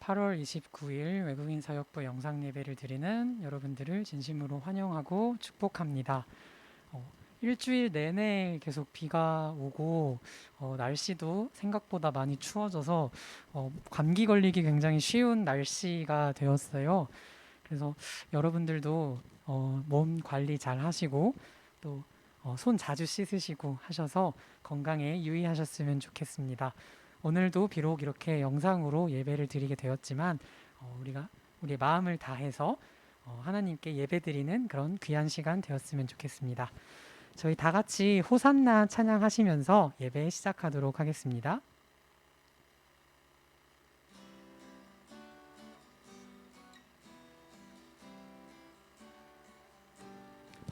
8월 29일 외국인 사역부 영상 예배를 드리는 여러분들을 진심으로 환영하고 축복합니다. 일주일 내내 계속 비가 오고 날씨도 생각보다 많이 추워져서 감기 걸리기 굉장히 쉬운 날씨가 되었어요. 그래서 여러분들도 몸 관리 잘 하시고 또 손 자주 씻으시고 하셔서 건강에 유의하셨으면 좋겠습니다. 오늘도 비록 이렇게 영상으로 예배를 드리게 되었지만 우리의 마음을 다해서 하나님께 예배드리는 그런 귀한 시간 되었으면 좋겠습니다. 저희 다 같이 호산나 찬양하시면서 예배 시작하도록 하겠습니다.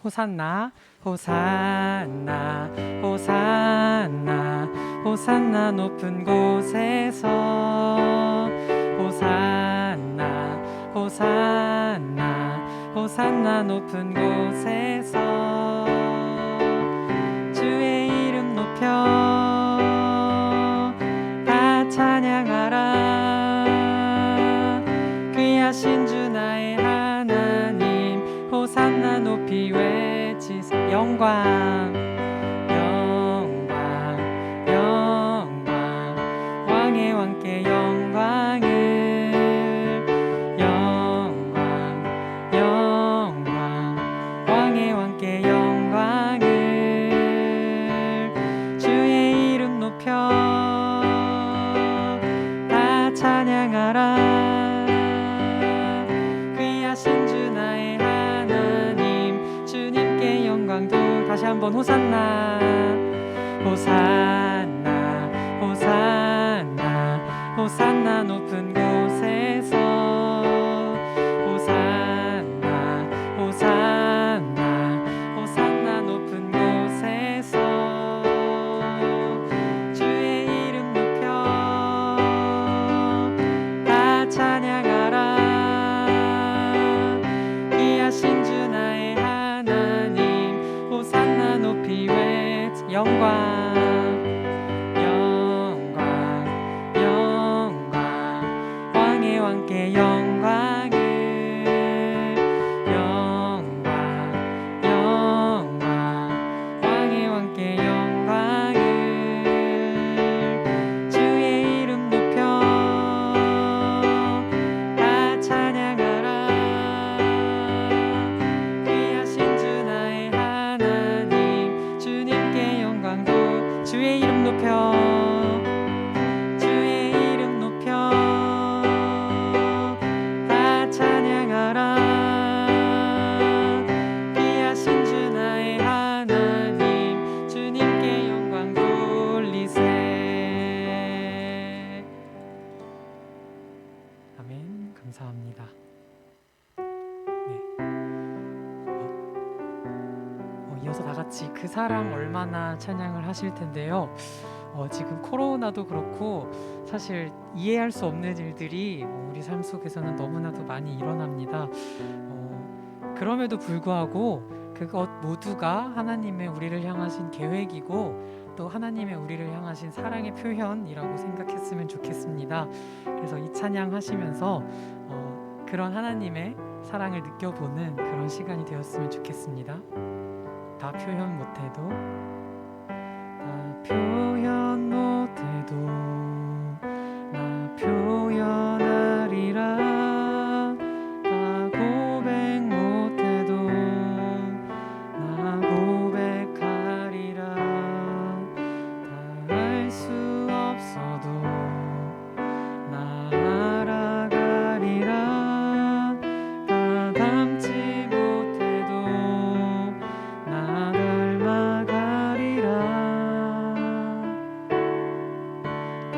호산나 호산나 호산나 호산나 높은 곳에서 호산나 호산나 호산나 높은 곳에서 주의 이름 높여 다 찬양하라. 귀하신 주 나의 하나님 호산나 높이 외치세. 영광 영광 영광 왕의 왕께 영광을 영광 영광 왕의 왕께 영광을 주의 이름 높여 다 찬양하라. 귀하신 주 나의 하나님 주님께 영광도. 다시 한번 호산나 호산나 호산나 호산나 높은 곳에서 호산나 호산나 호산나 높은 곳에서 주의 이름 높여 다 찬양하라. 귀하신 주 나의 하나님 호산나 높이 외치. 영광 영광 영광 왕의 왕께 영광을 영광 영광 왕의 왕께 영광을 주의 이름 높여 다 찬양하라. 귀하신 주 나의 하나님 주님께 영광도. 주의 이름 높여 주의 이름 높여 다 찬양하라. 귀하신 주 나의 하나님 주님께 영광 돌리세. 아멘. 감사합니다. 네. 이어서 다 같이 그 사랑 얼마나 찬양을 하실 텐데요. 지금 코로나도 그렇고 사실 이해할 수 없는 일들이 우리 삶 속에서는 너무나도 많이 일어납니다. 그럼에도 불구하고 그것 모두가 하나님의 우리를 향하신 계획이고 또 하나님의 우리를 향하신 사랑의 표현이라고 생각했으면 좋겠습니다. 그래서 이 찬양 하시면서 그런 하나님의 사랑을 느껴보는 그런 시간이 되었으면 좋겠습니다. 다 표현 못해도 다 표현 못해도 나 표현하리라. 다 고백 못해도 나 고백하리라. 다 알 수 없어도 나 알아가리라. 다 담지 못해도 나 닮아가리라. 다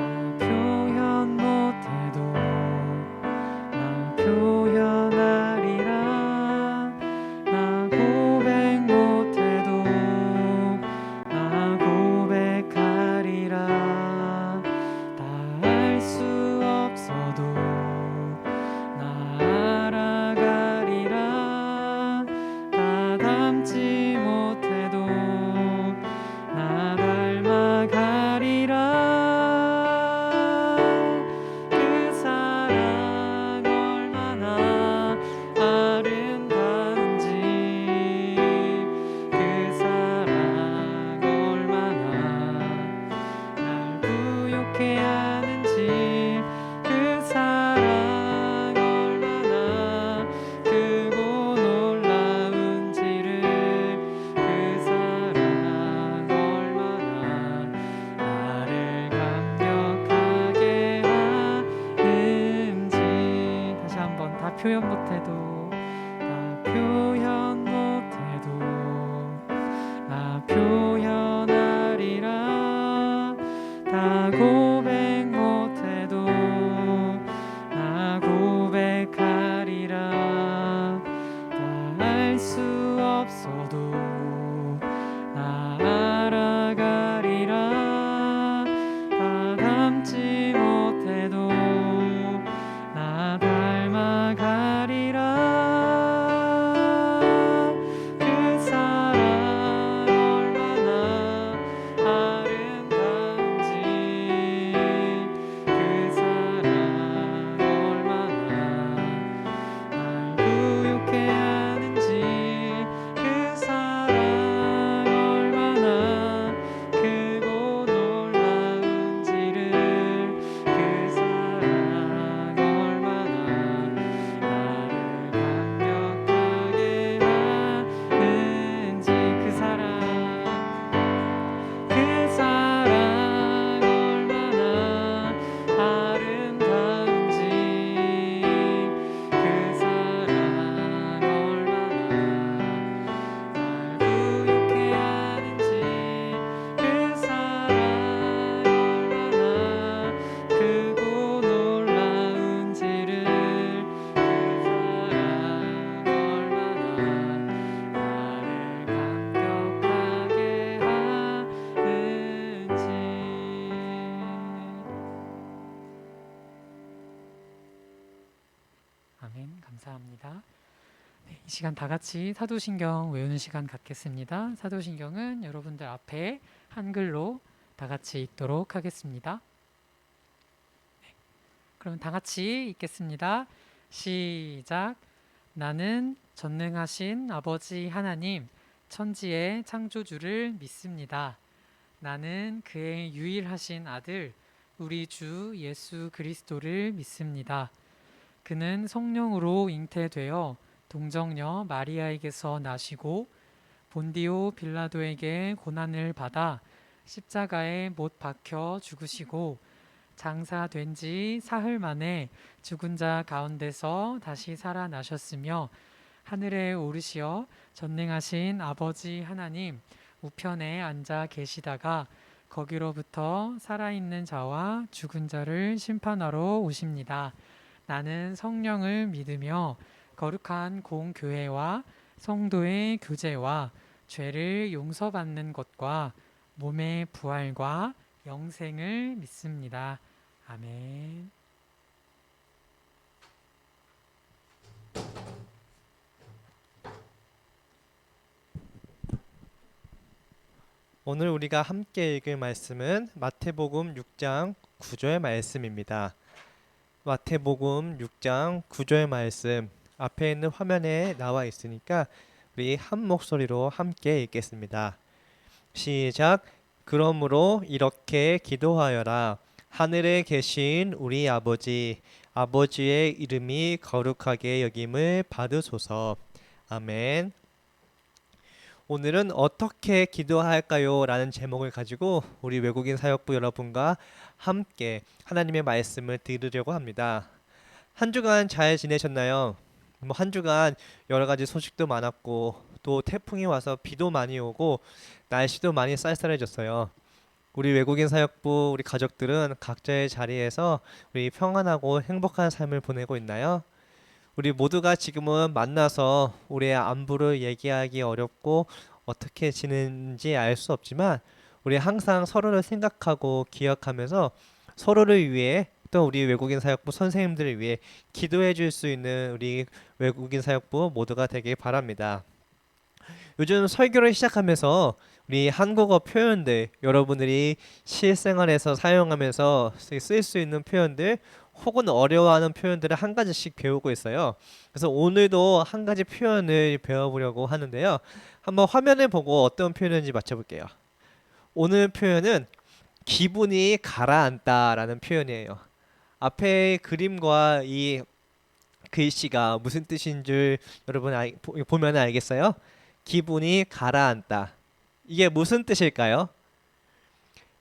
시간 다 같이 사도신경 외우는 시간 갖겠습니다. 사도신경은 여러분들 앞에 한글로 다 같이 읽도록 하겠습니다. 그럼 다 같이 읽겠습니다. 시작. 나는 전능하신 아버지 하나님, 천지의 창조주를 믿습니다. 나는 그의 유일하신 아들, 우리 주 예수 그리스도를 믿습니다. 그는 성령으로 잉태되어 동정녀 마리아에게서 나시고 본디오 빌라도에게 고난을 받아 십자가에 못 박혀 죽으시고 장사된 지 사흘 만에 죽은 자 가운데서 다시 살아나셨으며 하늘에 오르시어 전능하신 아버지 하나님 우편에 앉아 계시다가 거기로부터 살아있는 자와 죽은 자를 심판하러 오십니다. 나는 성령을 믿으며 거룩한 공교회와 성도의 교제와 죄를 용서받는 것과 몸의 부활과 영생을 믿습니다. 아멘. 오늘 우리가 함께 읽을 말씀은 마태복음 6장 9절 말씀입니다. 마태복음 6장 9절 말씀 앞에 있는 화면에 나와 있으니까 우리 한 목소리로 함께 읽겠습니다. 시작. 그러므로 이렇게 기도하여라. 하늘에 계신 우리 아버지, 아버지의 이름이 거룩하게 여김을 받으소서. 아멘. 오늘은 어떻게 기도할까요? 라는 제목을 가지고 우리 외국인 사역부 여러분과 함께 하나님의 말씀을 들으려고 합니다. 한 주간 잘 지내셨나요? 한 주간 여러 가지 소식도 많았고 또 태풍이 와서 비도 많이 오고 날씨도 많이 쌀쌀해졌어요. 우리 외국인 사역부 우리 가족들은 각자의 자리에서 우리 평안하고 행복한 삶을 보내고 있나요? 우리 모두가 지금은 만나서 우리의 안부를 얘기하기 어렵고 어떻게 지내는지 알 수 없지만 우리 항상 서로를 생각하고 기억하면서 서로를 위해 또 우리 외국인 사역부 선생님들을 위해 기도해 줄 수 있는 우리 외국인 사역부 모두가 되길 바랍니다. 요즘 설교를 시작하면서 우리 한국어 표현들 여러분들이 실생활에서 사용하면서 쓸 수 있는 표현들 혹은 어려워하는 표현들을 한 가지씩 배우고 있어요. 그래서 오늘도 한 가지 표현을 배워보려고 하는데요. 한번 화면을 보고 어떤 표현인지 맞춰볼게요. 오늘 표현은 기분이 가라앉다 라는 표현이에요. 앞에 그림과 이 글씨가 무슨 뜻인 줄 여러분 보면 알겠어요? 기분이 가라앉다. 이게 무슨 뜻일까요?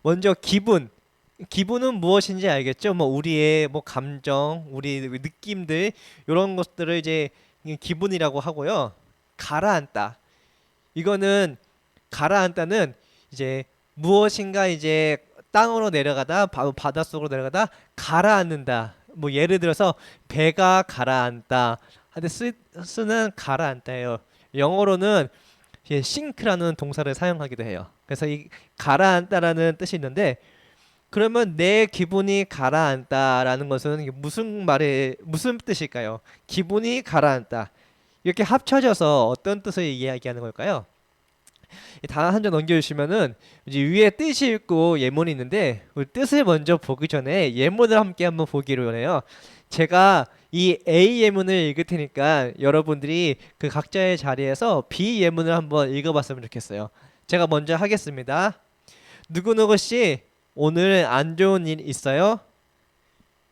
먼저 기분은 무엇인지 알겠죠? 우리의 감정, 우리 느낌들 이런 것들을 이제 기분이라고 하고요. 가라앉다. 이거는 가라앉다는 이제 무엇인가 이제 땅으로 내려가다 바닷속으로 내려가다 가라앉는다. 예를 들어서 배가 가라앉다. 근데 쓰는 가라앉다예요. 영어로는 싱크라는 동사를 사용하기도 해요. 그래서 이 가라앉다라는 뜻이 있는데 그러면 내 기분이 가라앉다라는 것은 무슨 뜻일까요? 기분이 가라앉다. 이렇게 합쳐져서 어떤 뜻을 이야기하는 걸까요? 단어 한 줄 넘겨주시면은 이제 위에 뜻이 있고 예문이 있는데 우리 뜻을 먼저 보기 전에 예문을 함께 한번 보기로 해요. 제가 이 A 예문을 읽을 테니까 여러분들이 그 각자의 자리에서 B 예문을 한번 읽어봤으면 좋겠어요. 제가 먼저 하겠습니다. 누구누구 씨 오늘 안 좋은 일 있어요?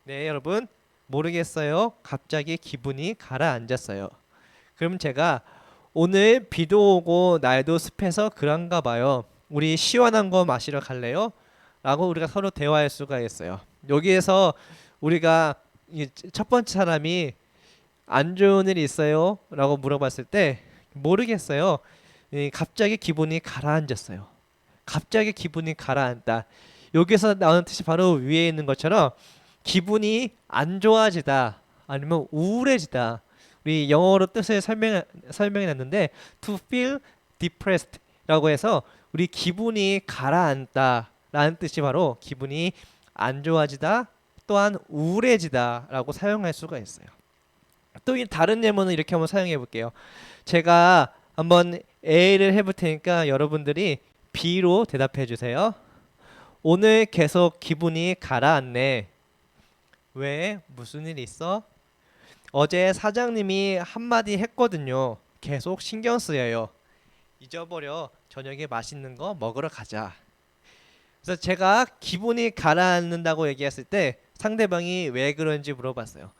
네, 여러분 모르겠어요. 갑자기 기분이 가라앉았어요. 그럼 제가 오늘 비도 오고 날도 습해서 그런가 봐요. 우리 시원한 거 마시러 갈래요? 라고 우리가 서로 대화할 수가 있어요. 여기에서 우리가 첫 번째 사람이 안 좋은 일 있어요? 라고 물어봤을 때 모르겠어요. 갑자기 기분이 가라앉았어요. 갑자기 기분이 가라앉다. 여기서 나오는 뜻이 바로 위에 있는 것처럼 기분이 안 좋아지다 아니면 우울해지다. 우리 영어로 뜻을 설명해 놨는데 to feel depressed 라고 해서 우리 기분이 가라앉다 라는 뜻이 바로 기분이 안 좋아지다 또한 우울해지다 라고 사용할 수가 있어요. 또 이 다른 예문은 이렇게 한번 사용해 볼게요. 제가 한번 A를 해볼 테니까 여러분들이 B로 대답해 주세요. 오늘 계속 기분이 가라앉네. 왜? 무슨 일 있어? 어제 사장님이 한마디 했거든요. 계속 신경 쓰여요. 잊어버려. 저녁에 맛있는 거 먹으러 가자. 그래서 제가 기분이 가라앉는다고 얘기했을 때 상대방이 왜 그런지 물어봤어요.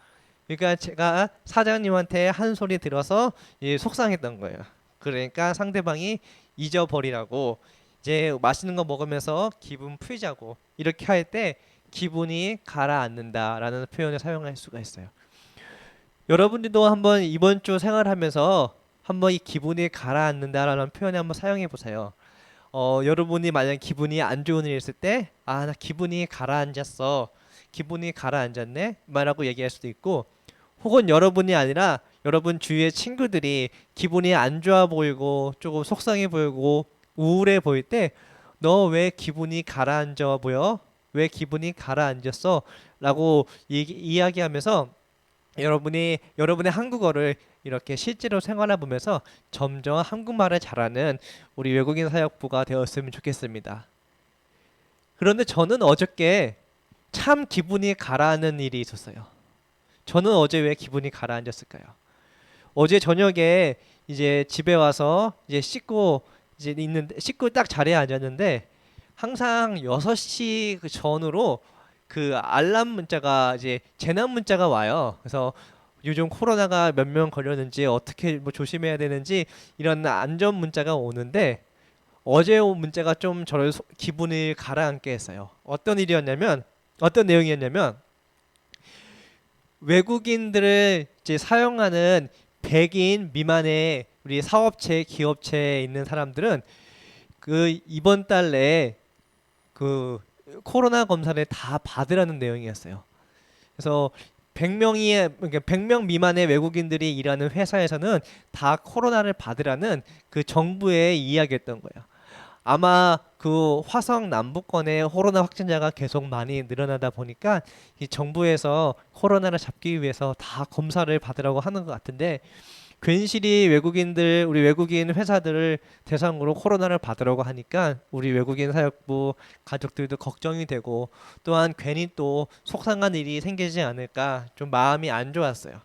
그러니까 제가 사장님한테 한 소리 들어서 속상했던 거예요. 그러니까 상대방이 잊어버리라고, 이제 맛있는 거 먹으면서 기분 풀자고 이렇게 할 때 기분이 가라앉는다라는 표현을 사용할 수가 있어요. 여러분들도 한번 이번 주 생활하면서 한번 이 기분이 가라앉는다라는 표현을 한번 사용해 보세요. 여러분이 만약 기분이 안 좋은 일이 있을 때, 아, 나 기분이 가라앉았어. 기분이 가라앉았네? 말하고 얘기할 수도 있고, 혹은 여러분이 아니라 여러분 주위의 친구들이 기분이 안 좋아 보이고 조금 속상해 보이고 우울해 보일 때, 너 왜 기분이 가라앉아 보여? 왜 기분이 가라앉았어? 라고 이야기하면서 여러분의 한국어를 이렇게 실제로 생활해 보면서 점점 한국말을 잘하는 우리 외국인 사역부가 되었으면 좋겠습니다. 그런데 저는 어저께 참 기분이 가라앉는 일이 있었어요. 저는 어제 왜 기분이 가라앉았을까요? 어제 저녁에 이제 집에 와서 이제 씻고 딱 자리에 앉았는데, 항상 6시 그 전후로 그 알람 문자가, 이제 재난 문자가 와요. 그래서 요즘 코로나가 몇 명 걸렸는지 어떻게 뭐 조심해야 되는지 이런 안전 문자가 오는데, 어제 온 문자가 좀 저를 기분을 가라앉게 했어요. 어떤 내용이었냐면 외국인들을 이제 사용하는 100인 미만의 우리 사업체, 기업체에 있는 사람들은 그 이번 달 내에 그 코로나 검사를 다 받으라는 내용이었어요. 그래서 100명 미만의 외국인들이 일하는 회사에서는 다 코로나를 받으라는 그 정부의 이야기였던 거예요. 아마 그 화성 남부권의 코로나 확진자가 계속 많이 늘어나다 보니까 이 정부에서 코로나를 잡기 위해서 다 검사를 받으라고 하는 것 같은데, 괜시리 우리 외국인 회사들을 대상으로 코로나를 받으라고 하니까 우리 외국인 사역부 가족들도 걱정이 되고, 또한 괜히 또 속상한 일이 생기지 않을까 좀 마음이 안 좋았어요.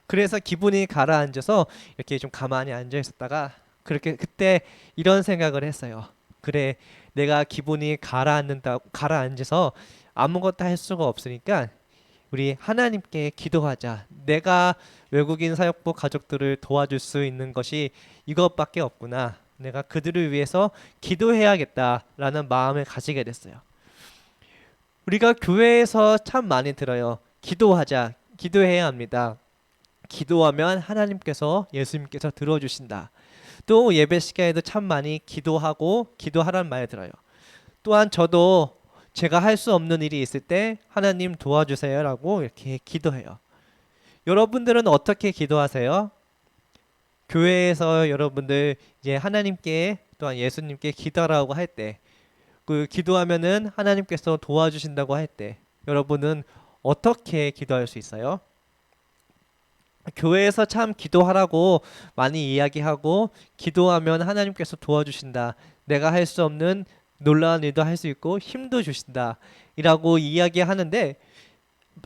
그래서 기분이 가라앉아서 이렇게 좀 가만히 앉아 있었다가 그때 이런 생각을 했어요. 그래, 내가 기분이 가라앉아서 아무것도 할 수가 없으니까 우리 하나님께 기도하자. 내가 외국인 사역부 가족들을 도와줄 수 있는 것이 이것밖에 없구나. 내가 그들을 위해서 기도해야겠다라는 마음을 가지게 됐어요. 우리가 교회에서 참 많이 들어요. 기도하자. 기도해야 합니다. 기도하면 하나님께서, 예수님께서 들어주신다. 또 예배 시간에도 참 많이 기도하란 말 들어요. 또한 저도 제가 할 수 없는 일이 있을 때 하나님 도와주세요라고 이렇게 기도해요. 여러분들은 어떻게 기도하세요? 교회에서 여러분들 이제 하나님께, 또한 예수님께 기도하라고 할 때, 그 기도하면은 하나님께서 도와주신다고 할 때 여러분은 어떻게 기도할 수 있어요? 교회에서 참 기도하라고 많이 이야기하고, 기도하면 하나님께서 도와주신다, 내가 할 수 없는 놀라운 일도 할 수 있고 힘도 주신다 이라고 이야기하는데,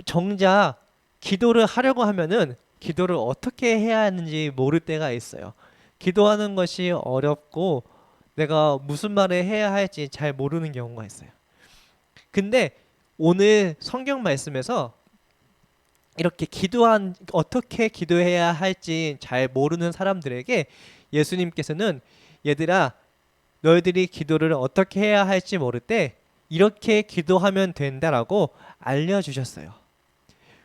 정작 기도를 하려고 하면은 기도를 어떻게 해야 하는지 모를 때가 있어요. 기도하는 것이 어렵고 내가 무슨 말을 해야 할지 잘 모르는 경우가 있어요. 근데 오늘 성경 말씀에서 이렇게 어떻게 기도해야 할지 잘 모르는 사람들에게 예수님께서는, 얘들아, 너희들이 기도를 어떻게 해야 할지 모를 때 이렇게 기도하면 된다라고 알려주셨어요.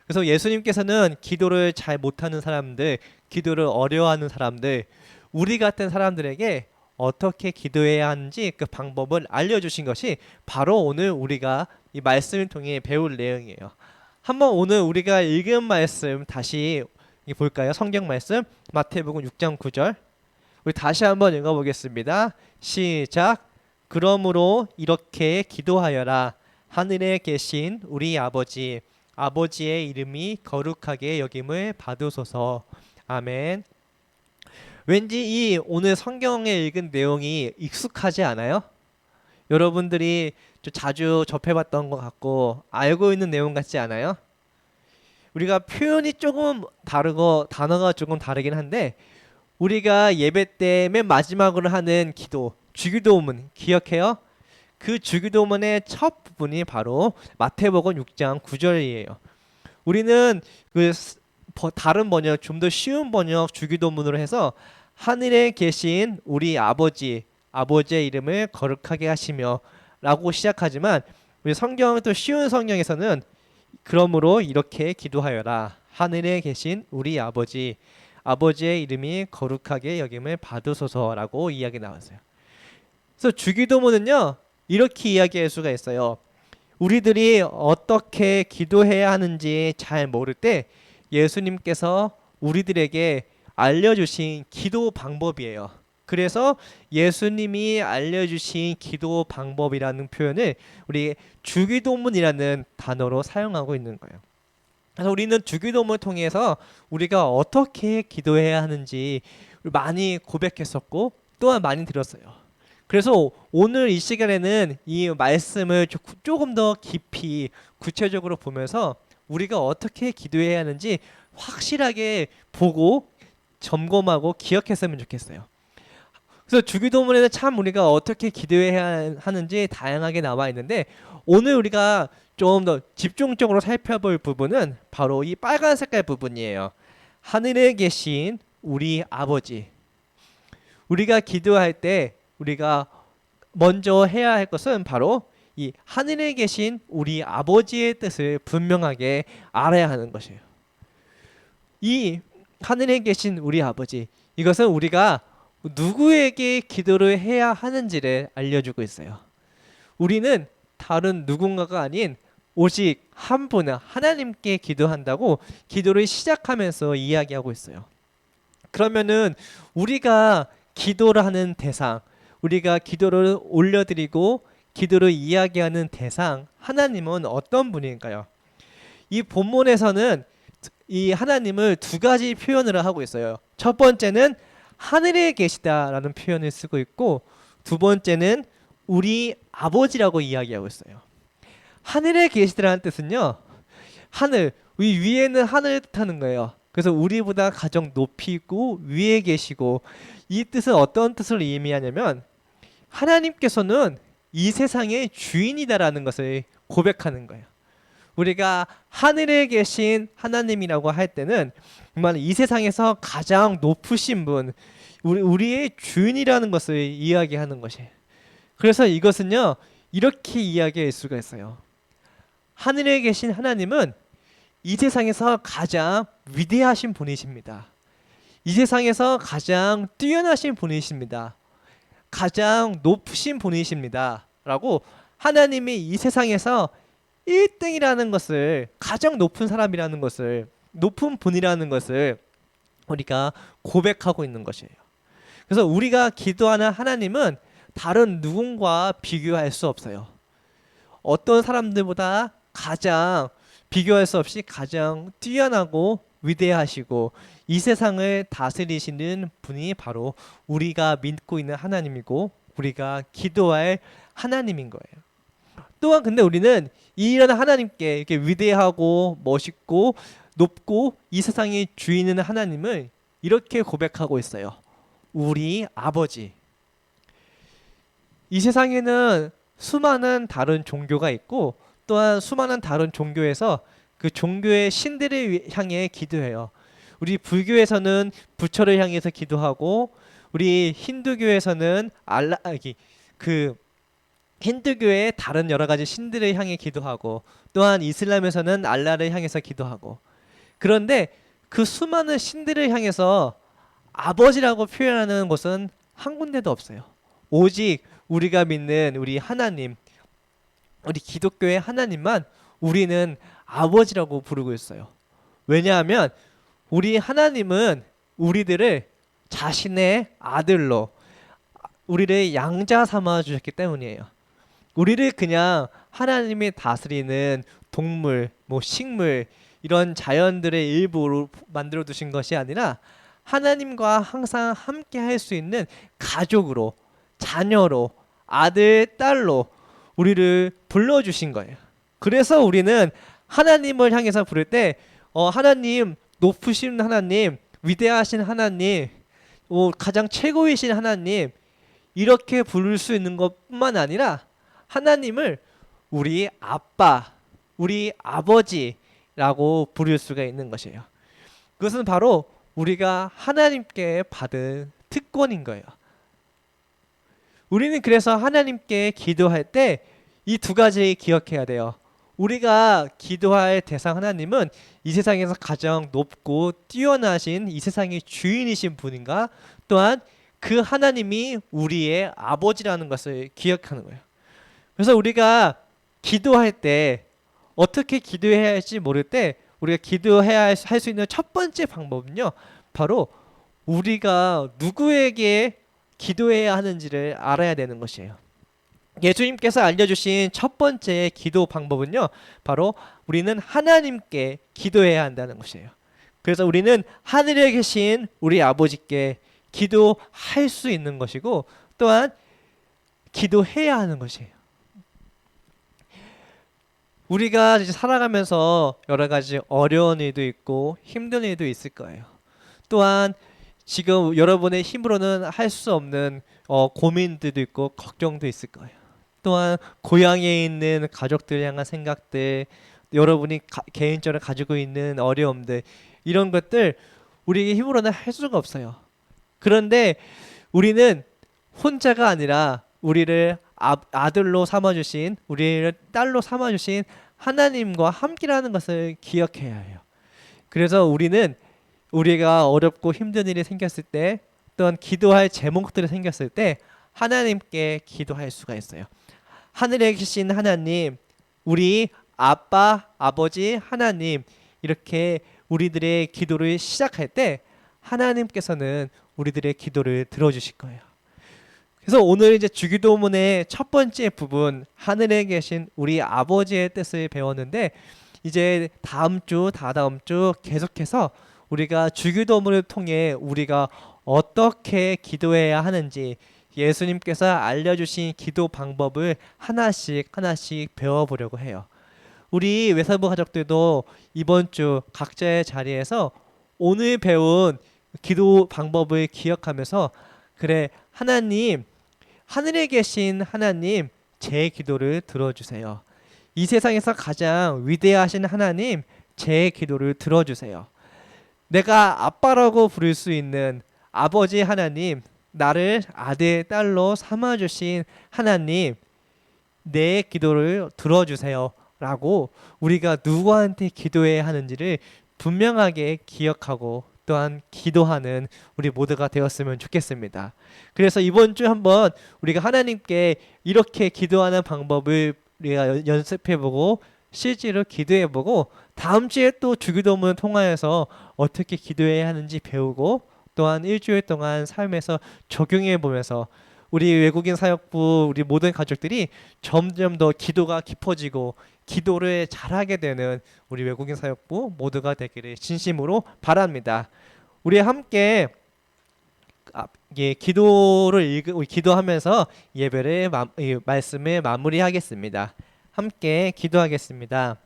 그래서 예수님께서는 기도를 잘 못하는 사람들, 기도를 어려워하는 사람들, 우리 같은 사람들에게 어떻게 기도해야 하는지 그 방법을 알려주신 것이 바로 오늘 우리가 이 말씀을 통해 배울 내용이에요. 한번 오늘 우리가 읽은 말씀 다시 볼까요? 성경 말씀 마태복음 6장 9절, 우리 다시 한번 읽어보겠습니다. 시작. 그러므로 이렇게 기도하여라. 하늘에 계신 우리 아버지, 아버지의 이름이 거룩하게 여김을 받으소서. 아멘. 왠지 이 오늘 성경에 읽은 내용이 익숙하지 않아요? 여러분들이 좀 자주 접해봤던 것 같고 알고 있는 내용 같지 않아요? 우리가 표현이 조금 다르고 단어가 조금 다르긴 한데 우리가 예배 때 맨 마지막으로 하는 기도, 주기도문 기억해요? 그 주기도문의 첫 부분이 바로 마태복음 6장 9절이에요. 우리는 다른 번역, 좀 더 쉬운 번역 주기도문으로 해서 하늘에 계신 우리 아버지, 아버지의 이름을 거룩하게 하시며 라고 시작하지만 우리 성경 또 쉬운 성경에서는 그러므로 이렇게 기도하여라. 하늘에 계신 우리 아버지, 아버지의 이름이 거룩하게 여김을 받으소서라고 이야기 나왔어요. 그래서 주기도문은요 이렇게 이야기할 수가 있어요. 우리들이 어떻게 기도해야 하는지 잘 모를 때 예수님께서 우리들에게 알려주신 기도 방법이에요. 그래서 예수님이 알려주신 기도 방법이라는 표현을 우리 주기도문이라는 단어로 사용하고 있는 거예요. 그래서 우리는 주기도문을 통해서 우리가 어떻게 기도해야 하는지 많이 고백했었고 또한 많이 들었어요. 그래서 오늘 이 시간에는 이 말씀을 조금 더 깊이 구체적으로 보면서 우리가 어떻게 기도해야 하는지 확실하게 보고 점검하고 기억했으면 좋겠어요. 그래서 주기도문에는 참 우리가 어떻게 기도해야 하는지 다양하게 나와 있는데 오늘 우리가 좀 더 집중적으로 살펴볼 부분은 바로 이 빨간 색깔 부분이에요. 하늘에 계신 우리 아버지. 우리가 기도할 때 우리가 먼저 해야 할 것은 바로 이 하늘에 계신 우리 아버지의 뜻을 분명하게 알아야 하는 것이에요. 이 하늘에 계신 우리 아버지, 이것은 우리가 누구에게 기도를 해야 하는지를 알려주고 있어요. 우리는 다른 누군가가 아닌 오직 한 분, 하나님께 기도한다고 기도를 시작하면서 이야기하고 있어요. 그러면은 우리가 기도를 하는 대상, 우리가 기도를 올려드리고 기도를 이야기하는 대상, 하나님은 어떤 분일까요? 이 본문에서는 이 하나님을 두 가지 표현을 하고 있어요. 첫 번째는 하늘에 계시다라는 표현을 쓰고 있고 두 번째는 우리 아버지라고 이야기하고 있어요. 하늘에 계시다라는 뜻은요, 하늘, 위에는 하늘을 뜻하는 거예요. 그래서 우리보다 가장 높이 있고 위에 계시고, 이 뜻은 어떤 뜻을 의미하냐면 하나님께서는 이 세상의 주인이다라는 것을 고백하는 거예요. 우리가 하늘에 계신 하나님이라고 할 때는 정말 이 세상에서 가장 높으신 분, 우리의 주인이라는 것을 이야기하는 것이에요. 그래서 이것은요 이렇게 이야기할 수가 있어요. 하늘에 계신 하나님은 이 세상에서 가장 위대하신 분이십니다. 이 세상에서 가장 뛰어나신 분이십니다. 가장 높으신 분이십니다. 라고 하나님이 이 세상에서 1등이라는 것을, 가장 높은 사람이라는 것을, 높은 분이라는 것을 우리가 고백하고 있는 것이에요. 그래서 우리가 기도하는 하나님은 다른 누군가 비교할 수 없어요. 어떤 사람들보다 가장 비교할 수 없이 가장 뛰어나고 위대하시고 이 세상을 다스리시는 분이 바로 우리가 믿고 있는 하나님이고 우리가 기도할 하나님인 거예요. 또한 근데 우리는 이런 하나님께 이렇게 위대하고 멋있고 높고 이 세상의 주인은 하나님을 이렇게 고백하고 있어요. 우리 아버지. 이 세상에는 수많은 다른 종교가 있고 또한 수많은 다른 종교에서 그 종교의 신들을 향해 기도해요. 우리 불교에서는 부처를 향해서 기도하고 우리 힌두교에서는 힌두교의 다른 여러 가지 신들을 향해 기도하고 또한 이슬람에서는 알라를 향해서 기도하고, 그런데 그 수많은 신들을 향해서 아버지라고 표현하는 곳은 한 군데도 없어요. 오직 우리가 믿는 우리 하나님, 우리 기독교의 하나님만 우리는 아버지라고 부르고 있어요. 왜냐하면 우리 하나님은 우리들을 자신의 아들로 우리를 양자 삼아 주셨기 때문이에요. 우리를 그냥 하나님이 다스리는 동물, 뭐 식물 이런 자연들의 일부로 만들어 두신 것이 아니라 하나님과 항상 함께 할 수 있는 가족으로, 자녀로, 아들, 딸로 우리를 불러주신 거예요. 그래서 우리는 하나님을 향해서 부를 때 하나님, 높으신 하나님, 위대하신 하나님, 가장 최고이신 하나님 이렇게 부를 수 있는 것뿐만 아니라 하나님을 우리 아빠, 우리 아버지라고 부를 수가 있는 것이에요. 그것은 바로 우리가 하나님께 받은 특권인 거예요. 우리는 그래서 하나님께 기도할 때 이 두 가지 기억해야 돼요. 우리가 기도할 대상 하나님은 이 세상에서 가장 높고 뛰어나신 이 세상의 주인이신 분인가, 또한 그 하나님이 우리의 아버지라는 것을 기억하는 거예요. 그래서 우리가 기도할 때 어떻게 기도해야 할지 모를 때 우리가 기도해야 할 수 있는 첫 번째 방법은요, 바로 우리가 누구에게 기도해야 하는지를 알아야 되는 것이에요. 예수님께서 알려주신 첫 번째 기도 방법은요, 바로 우리는 하나님께 기도해야 한다는 것이에요. 그래서 우리는 하늘에 계신 우리 아버지께 기도할 수 있는 것이고, 또한 기도해야 하는 것이에요. 우리가 이제 살아가면서 여러 가지 어려운 일도 있고 힘든 일도 있을 거예요. 또한 지금 여러분의 힘으로는 할 수 없는 고민들도 있고 걱정도 있을 거예요. 또한 고향에 있는 가족들 향한 생각들, 여러분이 개인적으로 가지고 있는 어려움들, 이런 것들 우리의 힘으로는 할 수가 없어요. 그런데 우리는 혼자가 아니라 우리를 아들로 삼아주신, 우리를 딸로 삼아주신 하나님과 함께라는 것을 기억해야 해요. 그래서 우리는 우리가 어렵고 힘든 일이 생겼을 때, 또한 기도할 제목들이 생겼을 때 하나님께 기도할 수가 있어요. 하늘에 계신 하나님, 우리 아빠, 아버지, 하나님, 이렇게 우리들의 기도를 시작할 때 하나님께서는 우리들의 기도를 들어주실 거예요. 그래서 오늘 이제 주기도문의 첫 번째 부분, 하늘에 계신 우리 아버지의 뜻을 배웠는데, 이제 다음 주, 다다음 주 계속해서 우리가 주기도문을 통해 우리가 어떻게 기도해야 하는지, 예수님께서 알려주신 기도 방법을 하나씩 배워보려고 해요. 우리 외사부 가족들도 이번 주 각자의 자리에서 오늘 배운 기도 방법을 기억하면서, 그래, 하나님, 하늘에 계신 하나님, 제 기도를 들어주세요. 이 세상에서 가장 위대하신 하나님, 제 기도를 들어주세요. 내가 아빠라고 부를 수 있는 아버지 하나님, 나를 아들, 딸로 삼아주신 하나님, 내 기도를 들어주세요 라고 우리가 누구한테 기도해야 하는지를 분명하게 기억하고 또한 기도하는 우리 모두가 되었으면 좋겠습니다. 그래서 이번 주 한번 우리가 하나님께 이렇게 기도하는 방법을 우리가 연습해보고 실제로 기도해보고, 다음 주에 또 주기도문을 통하여서 어떻게 기도해야 하는지 배우고, 또한 일주일 동안 삶에서 적용해 보면서 우리 외국인 사역부, 우리 모든 가족들이 점점 더 기도가 깊어지고 기도를 잘하게 되는 우리 외국인 사역부 모두가 되기를 진심으로 바랍니다. 우리 함께 기도하면서 예배를 말씀을 마무리하겠습니다. 함께 기도하겠습니다.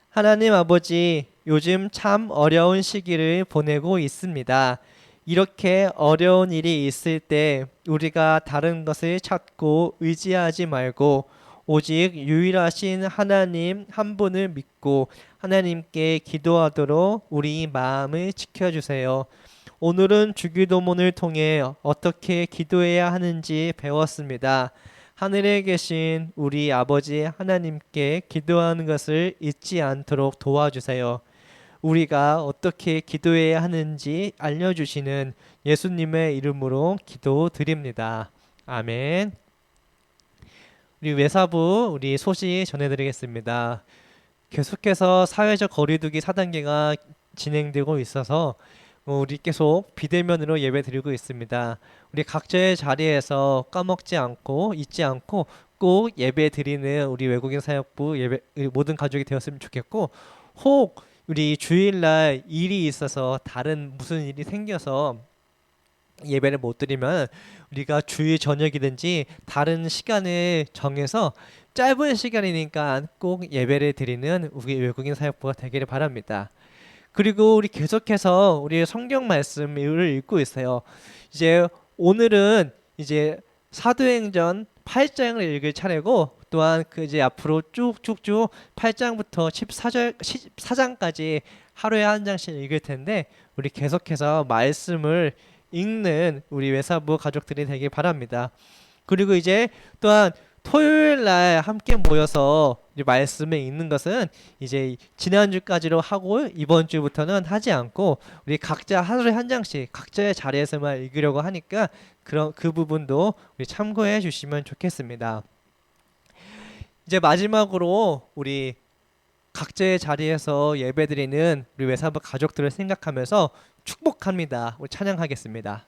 하나님 아버지, 요즘 참 어려운 시기를 보내고 있습니다. 이렇게 어려운 일이 있을 때 우리가 다른 것을 찾고 의지하지 말고 오직 유일하신 하나님 한 분을 믿고 하나님께 기도하도록 우리 마음을 지켜주세요. 오늘은 주기도문을 통해 어떻게 기도해야 하는지 배웠습니다. 하늘에 계신 우리 아버지 하나님께 기도하는 것을 잊지 않도록 도와주세요. 우리가 어떻게 기도해야 하는지 알려주시는 예수님의 이름으로 기도드립니다. 아멘. 우리 외사부 우리 소식 전해드리겠습니다. 계속해서 사회적 거리두기 4단계가 진행되고 있어서 우리 계속 비대면으로 예배 드리고 있습니다. 우리 각자의 자리에서 까먹지 않고 잊지 않고 꼭 예배 드리는 우리 외국인 사역부 예배 모든 가족이 되었으면 좋겠고, 혹 우리 주일날 일이 있어서 다른 무슨 일이 생겨서 예배를 못 드리면 우리가 주일 저녁이든지 다른 시간을 정해서 짧은 시간이니까 꼭 예배를 드리는 우리 외국인 사역부가 되기를 바랍니다. 그리고 우리 계속해서 우리 성경 말씀을 읽고 있어요. 이제 오늘은 이제 사도행전 8장을 읽을 차례고, 또한 그 이제 앞으로 쭉쭉쭉 8장부터 14장까지 하루에 한 장씩 읽을 텐데, 우리 계속해서 말씀을 읽는 우리 외사부 가족들이 되길 바랍니다. 그리고 이제 또한 토요일 날 함께 모여서 이제 말씀을 읽는 것은 이제 지난주까지로 하고 이번 주부터는 하지 않고 우리 각자 하루에 한 장씩 각자의 자리에서만 읽으려고 하니까 그런 그 부분도 우리 참고해 주시면 좋겠습니다. 이제 마지막으로 우리 각자의 자리에서 예배드리는 우리 외사부 가족들을 생각하면서 축복합니다. 우리 찬양하겠습니다.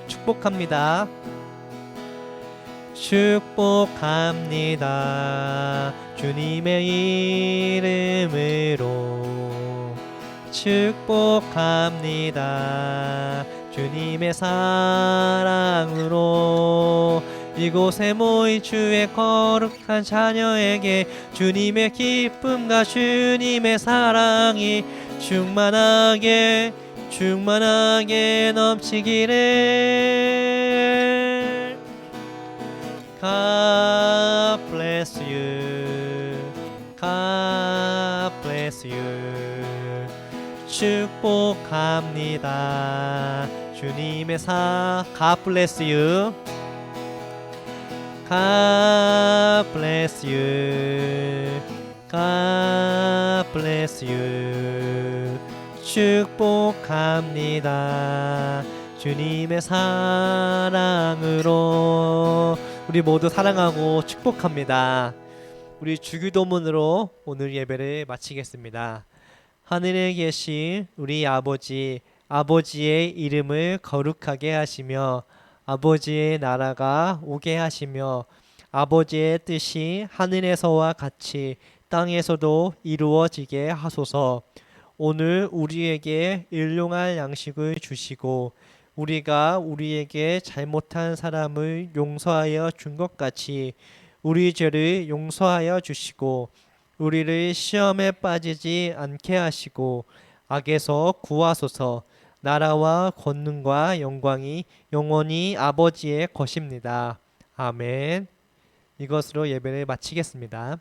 축복합니다. 축복합니다. 주님의 이름으로 축복합니다. 주님의 사랑으로 이곳에 모인 주의 거룩한 자녀에게 주님의 기쁨과 주님의 사랑이 충만하게 넘치기를. God bless you. God bless you. 축복합니다. 주님의 God bless you. God bless you. God bless you. 축복합니다. 주님의 사랑으로. 우리 모두 사랑하고 축복합니다. 우리 주기도문으로 오늘 예배를 마치겠습니다. 하늘에 계신 우리 아버지, 아버지의 이름을 거룩하게 하시며 아버지의 나라가 오게 하시며 아버지의 뜻이 하늘에서와 같이 땅에서도 이루어지게 하소서. 오늘 우리에게 일용할 양식을 주시고 우리가 우리에게 잘못한 사람을 용서하여 준 것 같이 우리 죄를 용서하여 주시고 우리를 시험에 빠지지 않게 하시고 악에서 구하소서. 나라와 권능과 영광이 영원히 아버지의 것입니다. 아멘. 이것으로 예배를 마치겠습니다.